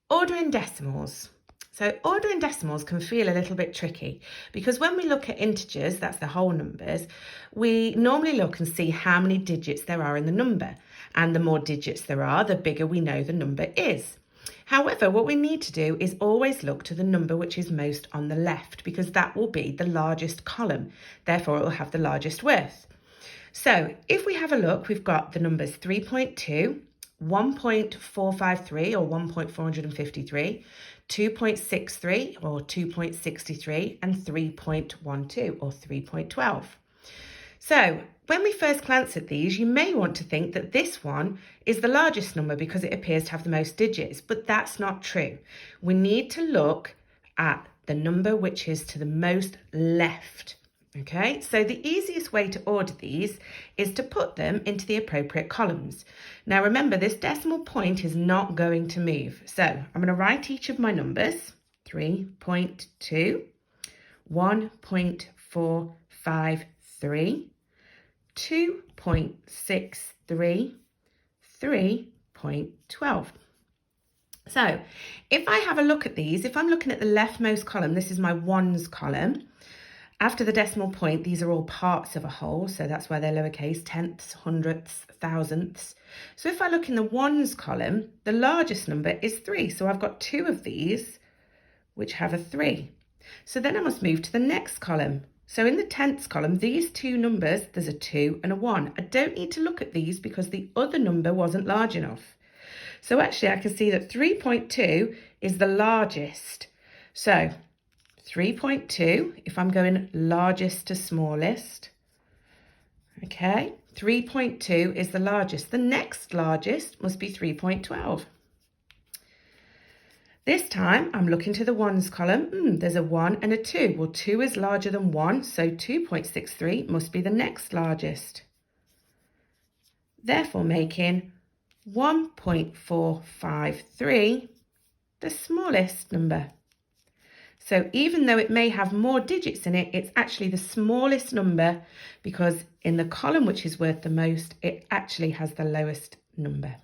Ordering decimals. So ordering decimals can feel a little bit tricky because when we look at integers, that's the whole numbers, we normally look and see how many digits there are in the number. And the more digits there are, the bigger we know the number is. However, what we need to do is always look to the number which is most on the left because that will be the largest column. Therefore, it will have the largest worth. So if we have a look, we've got the numbers 3.2, 1.453 or 1.453, 2.63 or 2.63, and 3.12 or 3.12. So when we first glance at these, you may want to think that this one is the largest number because it appears to have the most digits, but that's not true. We need to look at the number which is to the most left. Okay, so the easiest way to order these is to put them into the appropriate columns. Now remember, this decimal point is not going to move. So I'm going to write each of my numbers, 3.2, 1.453, 2.63, 3.12. So if I have a look at these, if I'm looking at the leftmost column, this is my ones column. After the decimal point, these are all parts of a whole, so that's why they're lowercase, tenths, hundredths, thousandths. So if I look in the ones column, the largest number is 3. So I've got 2 of these, which have a 3. So then I must move to the next column. So in the tenths column, these 2 numbers, there's a 2 and a 1. I don't need to look at these because the other number wasn't large enough. So actually I can see that 3.2 is the largest. So 3.2, if I'm going largest to smallest, okay, 3.2 is the largest. The next largest must be 3.12. This time I'm looking to the ones column. There's a 1 and a 2. Well, 2 is larger than 1, so 2.63 must be the next largest. Therefore making 1.453 the smallest number. So even though it may have more digits in it, it's actually the smallest number because in the column which is worth the most, it actually has the lowest number.